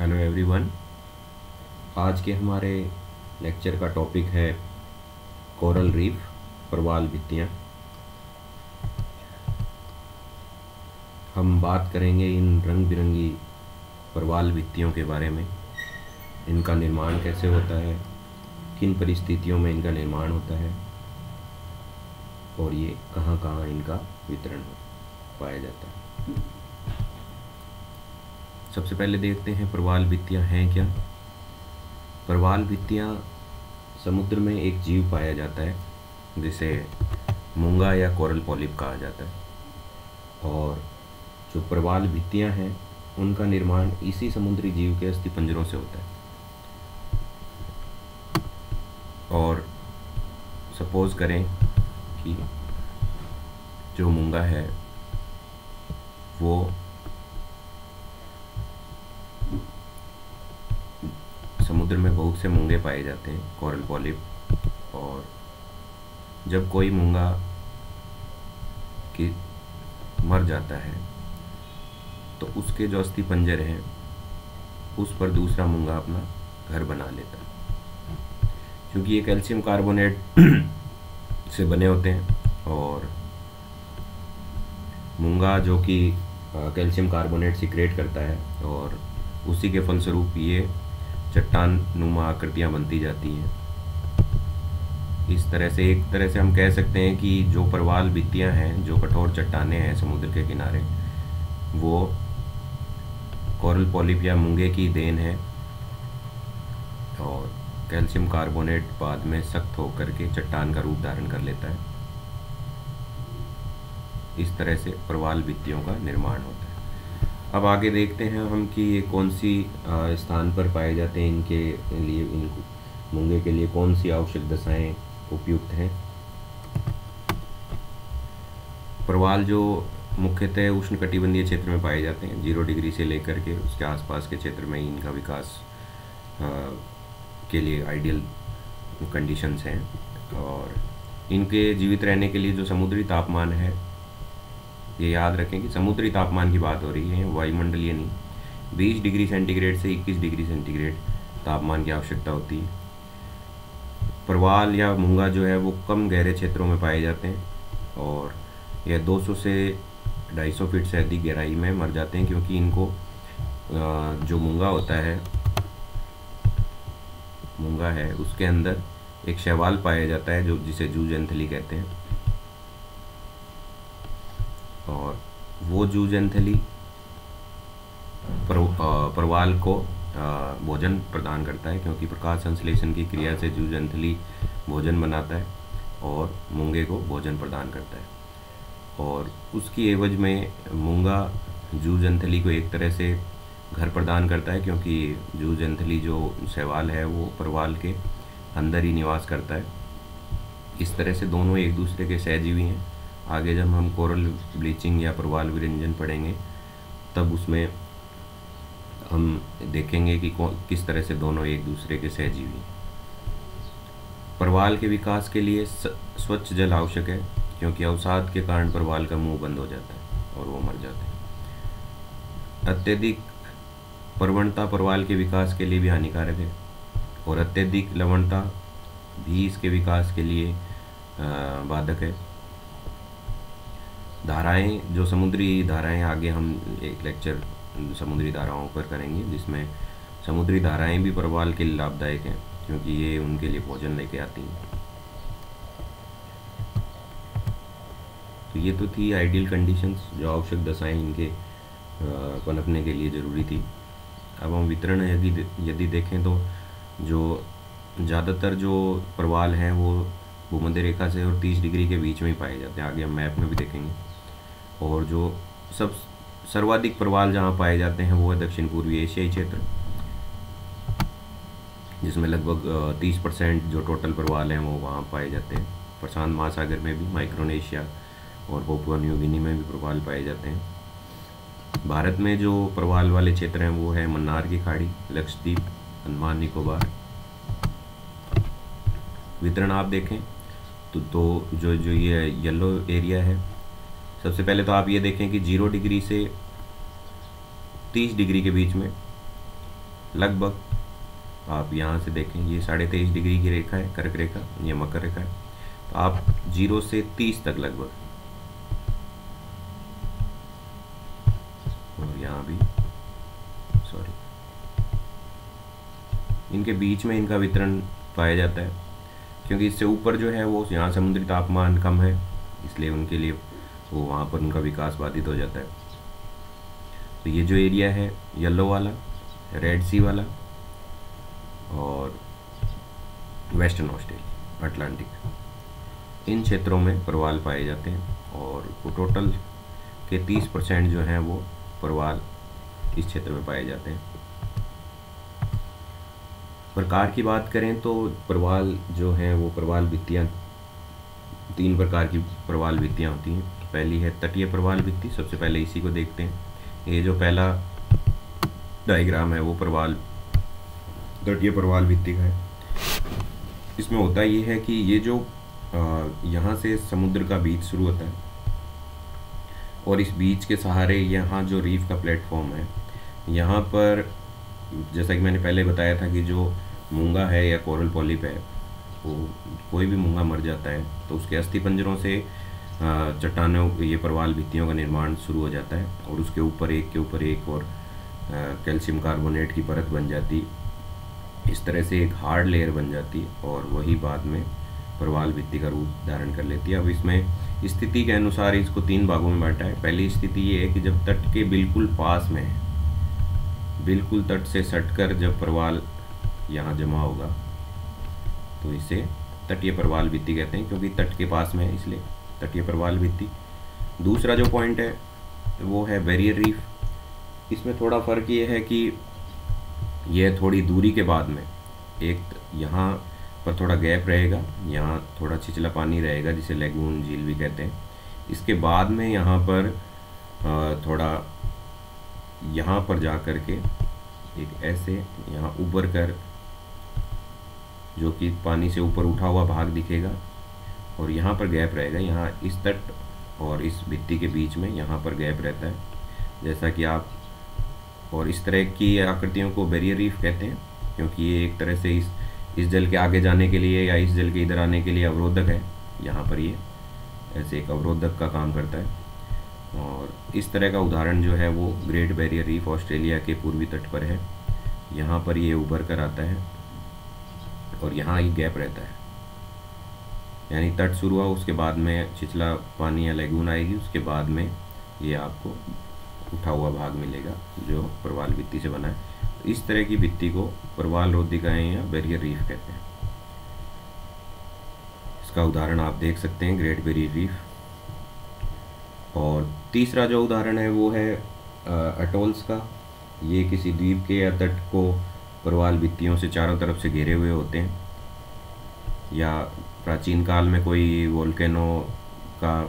Hello everyone. आज के हमारे लेक्चर का टॉपिक है कोरल रीफ, प्रवाल भित्तियाँ। हम बात करेंगे इन रंग बिरंगी प्रवाल भित्तियों के बारे में। इनका निर्माण कैसे होता है, किन परिस्थितियों में इनका निर्माण होता है और ये कहाँ कहाँ इनका वितरण पाया जाता है। सबसे पहले देखते हैं प्रवाल भित्तियाँ हैं क्या। प्रवाल भित्तियाँ समुद्र में एक जीव पाया जाता है जिसे मूंगा या कोरल पॉलिप कहा जाता है, और जो प्रवाल भित्तियाँ हैं उनका निर्माण इसी समुद्री जीव के अस्थिपंजरों से होता है। और सपोज करें कि जो मूंगा है वो समुद्र में बहुत से मूंगे पाए जाते हैं, कोरल पॉलिप, और जब कोई मूंगा की मर जाता है तो उसके जो अस्थिपंजर हैं उस पर दूसरा मूंगा अपना घर बना लेता है। क्योंकि ये कैल्शियम कार्बोनेट से बने होते हैं और मूंगा जो कि कैल्शियम कार्बोनेट सिक्रेट करता है और उसी के फलस्वरूप ये चट्टान नुमा आकृतियाँ बनती जाती हैं। इस तरह से एक तरह से हम कह सकते हैं कि जो प्रवाल भित्तियाँ हैं, जो कठोर चट्टानें हैं समुद्र के किनारे, वो कोरल पॉलिप या मूंगे की देन है, और कैल्शियम कार्बोनेट बाद में सख्त होकर के चट्टान का रूप धारण कर लेता है। इस तरह से प्रवाल भित्तियों का निर्माण होता है। अब आगे देखते हैं हम कि ये कौन सी स्थान पर पाए जाते हैं, इनके लिए, इन मूंगे के लिए कौन सी आवश्यक दशाएं उपयुक्त हैं। प्रवाल जो मुख्यतः उष्णकटिबंधीय क्षेत्र में पाए जाते हैं, 0 डिग्री से लेकर के उसके आसपास के क्षेत्र में इनका विकास के लिए आइडियल कंडीशंस हैं। और इनके जीवित रहने के लिए जो समुद्री तापमान है, ये याद रखें कि समुद्री तापमान की बात हो रही है, वायुमंडलीय नहीं। 20 डिग्री सेंटीग्रेड से 21 डिग्री सेंटीग्रेड तापमान की आवश्यकता होती है। प्रवाल या मूंगा जो है वो कम गहरे क्षेत्रों में पाए जाते हैं और यह 200 से 250 फीट से अधिक गहराई में मर जाते हैं, क्योंकि इनको जो मूंगा है उसके अंदर एक शैवाल पाया जाता है जो जिसे जूजेंथली कहते हैं, और वो जूजेंथली प्रवाल को भोजन प्रदान करता है, क्योंकि प्रकाश संश्लेषण की क्रिया से जूजेंथली भोजन बनाता है और मूंगे को भोजन प्रदान करता है। और उसकी एवज में मूंगा जूजेंथली को एक तरह से घर प्रदान करता है, क्योंकि जूजेंथली जो शैवाल है वो प्रवाल के अंदर ही निवास करता है। इस तरह से दोनों एक दूसरे के सहजीवी हैं। आगे जब हम कोरल ब्लीचिंग या प्रवाल विरंजन पढ़ेंगे तब उसमें हम देखेंगे कि किस तरह से दोनों एक दूसरे के सहजीवी हैं। प्रवाल के विकास के लिए स्वच्छ जल आवश्यक है, क्योंकि अवसाद के कारण प्रवाल का मुंह बंद हो जाता है और वो मर जाते हैं। अत्यधिक प्रवणता प्रवाल के विकास के लिए भी हानिकारक है, और अत्यधिक लवणता भी इसके विकास के लिए बाधक है। धाराएं, जो समुद्री धाराएं, आगे हम एक लेक्चर समुद्री धाराओं पर करेंगे जिसमें समुद्री धाराएं भी प्रवाल के लिए लाभदायक हैं, क्योंकि ये उनके लिए भोजन लेके आती हैं। तो ये तो थी आइडियल कंडीशंस, जो आवश्यक दशाएं इनके पनपने के लिए ज़रूरी थी। अब हम वितरण यदि देखें तो जो ज़्यादातर जो प्रवाल हैं वो भूमध्य रेखा से और 30 डिग्री के बीच में ही पाए जाते हैं। आगे हम मैप में भी देखेंगे। और जो सर्वाधिक प्रवाल जहाँ पाए जाते हैं वो है दक्षिण पूर्वी एशियाई क्षेत्र, जिसमें लगभग 30% जो टोटल प्रवाल हैं वो वहाँ पाए जाते हैं। प्रशांत महासागर में भी, माइक्रोनेशिया और पापुआ न्यू गिनी में भी प्रवाल पाए जाते हैं। भारत में जो प्रवाल वाले क्षेत्र हैं वो है मन्नार की खाड़ी, लक्षद्वीप, अंडमान निकोबार। वितरण आप देखें तो जो ये येलो एरिया है, सबसे पहले तो आप ये देखें कि 0 डिग्री से 30 डिग्री के बीच में लगभग आप यहाँ से देखें, ये 23.5 डिग्री की रेखा है, कर्क रेखा, ये मकर रेखा है। तो आप 0 से 30 तक लगभग, और यहाँ भी सॉरी, इनके बीच में इनका वितरण पाया जाता है, क्योंकि इससे ऊपर जो है वो यहाँ समुद्री तापमान कम है, इसलिए उनके लिए वो वहाँ पर उनका विकास बाधित हो जाता है। तो ये जो एरिया है येलो वाला, रेड सी वाला और वेस्टर्न ऑस्ट्रेलिया, अटलांटिक, इन क्षेत्रों में प्रवाल पाए जाते हैं, और वो टोटल के 30% जो हैं वो प्रवाल इस क्षेत्र में पाए जाते हैं। प्रकार की बात करें तो प्रवाल जो हैं वो प्रवाल भित्तियाँ, 3 प्रकार की प्रवाल भित्तियाँ होती हैं। पहली है तटीय प्रवाल भित्ति, सबसे पहले इसी को देखते हैं। ये जो पहला डायग्राम है वो तटीय प्रवाल भित्ति का है। इसमें होता ये है कि ये जो यहाँ से समुद्र का बीच शुरू होता है, और इस बीच के सहारे यहाँ जो रीफ का प्लेटफॉर्म है, यहाँ पर जैसा कि मैंने पहले बताया था कि जो मूंगा है या कोरल पॉलिप है, वो कोई भी मूंगा मर जाता है तो उसके अस्थिपंजरों से चट्टानों, ये प्रवाल भित्तियों का निर्माण शुरू हो जाता है, और उसके ऊपर एक के ऊपर एक और कैल्शियम कार्बोनेट की परत बन जाती, इस तरह से एक हार्ड लेयर बन जाती, और वही बाद में प्रवाल भित्ति का रूप धारण कर लेती है। अब इसमें स्थिति के अनुसार इसको 3 भागों में बांटा है। पहली स्थिति ये है कि जब तट के बिल्कुल पास में है, बिल्कुल तट से सटकर जब प्रवाल यहाँ जमा होगा तो इसे तटीय प्रवाल भित्ति कहते हैं, क्योंकि तट के पास में है इसलिए तटीय प्रवाल भित्ति। दूसरा जो पॉइंट है वो है बैरियर रीफ। इसमें थोड़ा फ़र्क ये है कि यह थोड़ी दूरी के बाद में, एक यहाँ पर थोड़ा गैप रहेगा, यहाँ थोड़ा छिछला पानी रहेगा जिसे लैगून, झील भी कहते हैं। इसके बाद में यहाँ पर थोड़ा यहाँ पर जा कर के एक ऐसे यहाँ ऊपर कर, जो कि पानी से ऊपर उठा हुआ भाग दिखेगा, और यहाँ पर गैप रहेगा, यहाँ इस तट और इस भित्ति के बीच में यहाँ पर गैप रहता है, जैसा कि आप, और इस तरह की आकृतियों को बैरियर रीफ कहते हैं, क्योंकि ये एक तरह से इस जल के आगे जाने के लिए या इस जल के इधर आने के लिए अवरोधक है। यहाँ पर ये ऐसे एक अवरोधक का काम करता है, और इस तरह का उदाहरण जो है वो ग्रेट बैरियर रीफ ऑस्ट्रेलिया के पूर्वी तट पर है। यहाँ पर ये उभर कर आता है और यहाँ एक गैप रहता है, यानी तट शुरू हुआ, उसके बाद में छिछला पानी या लैगून आएगी, उसके बाद में ये आपको उठा हुआ भाग मिलेगा जो प्रवाल भित्ति से बना है। तो इस तरह की भित्ति को प्रवाल रोधिकाएं या बैरियर रीफ कहते हैं। इसका उदाहरण आप देख सकते हैं, ग्रेट बैरियर रीफ। और तीसरा जो उदाहरण है वो है अटोल्स का। ये किसी द्वीप के या तट को प्रवाल भित्तियों से चारों तरफ से घेरे हुए होते हैं, या प्राचीन काल में कोई वोल्केनो का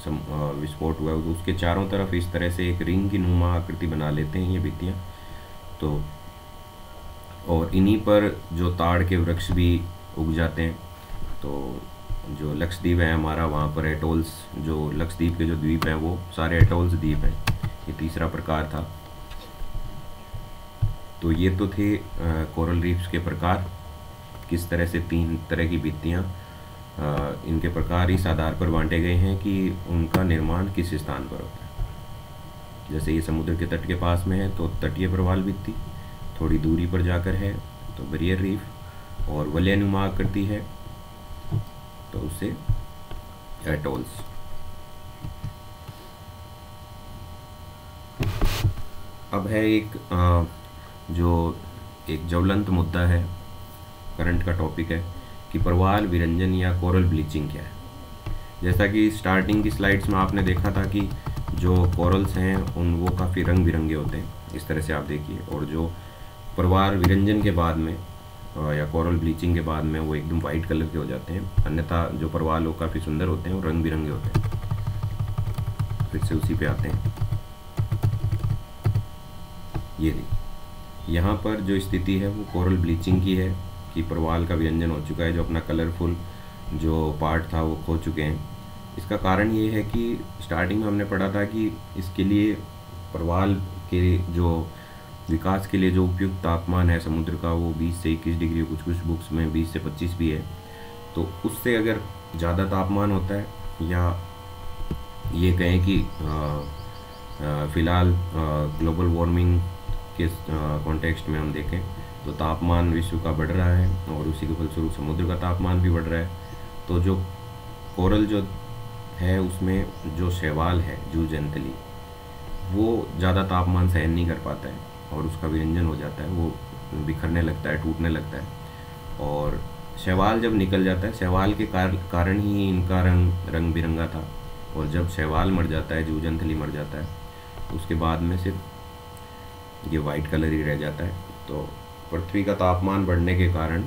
विस्फोट हुआ तो उसके चारों तरफ इस तरह से एक रिंग की नुमा आकृति बना लेते हैं ये भित्तियाँ। तो और इन्हीं पर जो ताड़ के वृक्ष भी उग जाते हैं। तो जो लक्षद्वीप है हमारा, वहाँ पर एटोल्स, जो लक्षद्वीप के जो द्वीप हैं वो सारे एटोल्स द्वीप हैं। ये तीसरा प्रकार था। तो ये तो थे कोरल रीफ्स के प्रकार, किस तरह से 3 तरह की भित्तियाँ, इनके प्रकार इस आधार पर बांटे गए हैं कि उनका निर्माण किस स्थान पर होता है। जैसे ये समुद्र के तट के पास में है तो तटीय प्रवाल भित्ति, थोड़ी दूरी पर जाकर है तो बैरियर रीफ, और वलयनुमा आकृति है तो उसे एटोल्स। अब है एक जो एक ज्वलंत मुद्दा है, करंट का टॉपिक है कि प्रवाल विरंजन या कोरल ब्लीचिंग क्या है। जैसा कि स्टार्टिंग की स्लाइड्स में आपने देखा था कि जो कोरल्स हैं वो काफ़ी रंग बिरंगे होते हैं, इस तरह से आप देखिए, और जो प्रवाल विरंजन के बाद में या कोरल ब्लीचिंग के बाद में वो एकदम वाइट कलर के हो जाते हैं। अन्यथा जो प्रवाल वो काफ़ी सुंदर होते हैं और रंग बिरंगे होते हैं। फिर से उसी पे आते हैं। ये देखिए, यहाँ पर जो स्थिति है वो कोरल ब्लीचिंग की है कि प्रवाल का विरंजन हो चुका है, जो अपना कलरफुल जो पार्ट था वो खो चुके हैं। इसका कारण ये है कि स्टार्टिंग में हमने पढ़ा था कि इसके लिए प्रवाल के जो विकास के लिए जो उपयुक्त तापमान है समुद्र का वो 20 से 21 डिग्री, कुछ कुछ बुक्स में 20 से 25 भी है। तो उससे अगर ज़्यादा तापमान होता है, या ये कहें कि फ़िलहाल ग्लोबल वार्मिंग के कॉन्टेक्स्ट में हम देखें तो तापमान विश्व का बढ़ रहा है और उसी के फलस्वरूप समुद्र का तापमान भी बढ़ रहा है। तो जो कोरल जो है उसमें जो शैवाल है जूजैंथली, वो ज़्यादा तापमान सहन नहीं कर पाता है और उसका विरंजन हो जाता है, वो बिखरने लगता है, टूटने लगता है। और शैवाल जब निकल जाता है, शैवाल के कारण ही इनका रंग बिरंगा था। और जब शैवाल मर जाता है, जूजैंथली मर जाता है, तो उसके बाद में सिर्फ ये वाइट कलर ही रह जाता है। तो पृथ्वी का तापमान बढ़ने के कारण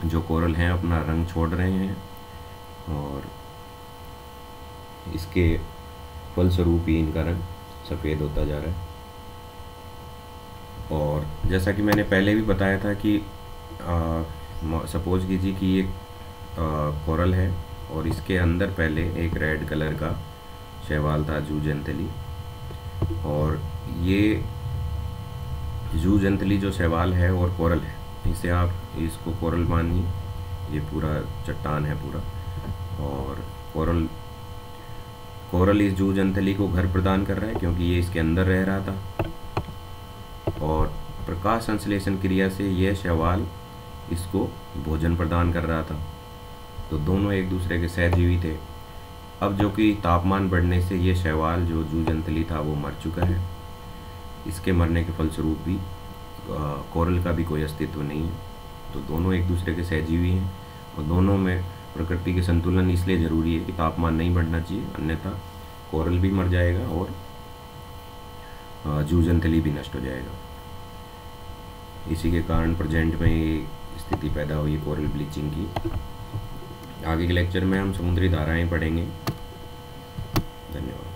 जो कोरल हैं अपना रंग छोड़ रहे हैं और इसके फलस्वरूप ही इनका रंग सफ़ेद होता जा रहा है। और जैसा कि मैंने पहले भी बताया था कि सपोज कीजिए कि ये कोरल है और इसके अंदर पहले एक रेड कलर का शैवाल था जूजैंथली, और ये जूजैंथली जो शैवाल है और कोरल है, इसे आप इसको कोरल मानिए, ये पूरा चट्टान है पूरा। और कोरल इस जूजैंथली को घर प्रदान कर रहा है क्योंकि ये इसके अंदर रह रहा था, और प्रकाश संश्लेषण क्रिया से यह शैवाल इसको भोजन प्रदान कर रहा था। तो दोनों एक दूसरे के सहजीवी थे। अब जो कि तापमान बढ़ने से ये शैवाल जो जूजैंथली था वो मर चुका है। इसके मरने के फलस्वरूप भी कोरल का भी कोई अस्तित्व नहीं है। तो दोनों एक दूसरे के सहजीवी हैं और दोनों में प्रकृति के संतुलन इसलिए ज़रूरी है कि तापमान नहीं बढ़ना चाहिए, अन्यथा कोरल भी मर जाएगा और जूजैंथली भी नष्ट हो जाएगा। इसी के कारण प्रेजेंट में ये स्थिति पैदा हुई कोरल ब्लीचिंग की। आगे के लेक्चर में हम समुद्री धाराएं पढ़ेंगे। धन्यवाद।